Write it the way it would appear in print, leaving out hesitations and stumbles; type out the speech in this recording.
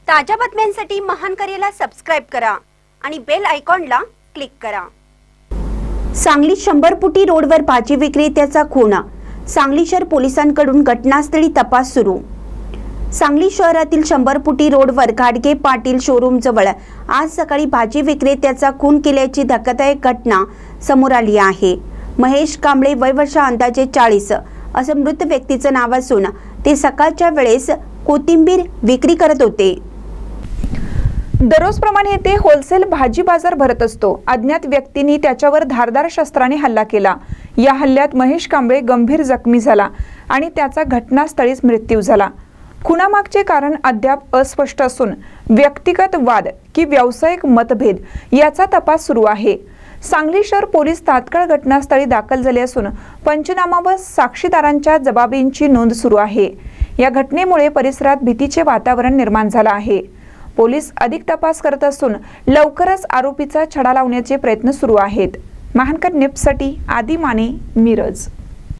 ताज्या बातम्यांसाठी महान करेला सबस्क्राइब करा आणि बेल आयकॉनला क्लिक करा। सांगली 100 फुटी रोडवर भाजी विक्रेत्याचा खून। सांगली शहर पोलिसांकडून घटनास्थळी तपास सुरू। सांगली शहरातील 100 फुटी रोडवर घाडगे पाटील शोरूम जवळ आज सकाळी भाजी विक्रेत्याचा खून केल्याची धक्कादायक घटना समोर आली आहे। महेश कांबळे वय वर्ष अंदाजे 40 असं मृत व्यक्तीचं नाव असून ते सकाळच्या वेळेस कोथिंबीर विक्री करत होते। दररोजप्रमाणे येथे होलसेल भाजी बाजार भरत असतो। अज्ञात व्यक्तींनी त्याच्यावर धारदार शस्त्राने हल्ला केला। या हल्ल्यात महेश कांबळे गंभीर जखमी झाला आणि त्याचा घटनास्थळीच मृत्यू झाला। खुनामागचे कारण अद्याप अस्पष्ट असून व्यक्तिगत वाद की व्यावसायिक मतभेद याचा तपास सुरू आहे। सांगली शहर पोलीस तात्काळ घटनास्थळी दाखल झाले असून पंचनामा व साक्षीदारांच्या जबाबींची नोंद सुरू आहे। या घटनेमुळे परिसरात भीतीचे वातावरण निर्माण झाले आहे। पोलीस अधिक तपास करत असून लवकरच आरोपीचा छडा लावण्याचे प्रयत्न सुरू आहेत। महानकर न्यूजसाठी आदी माने, मिरज।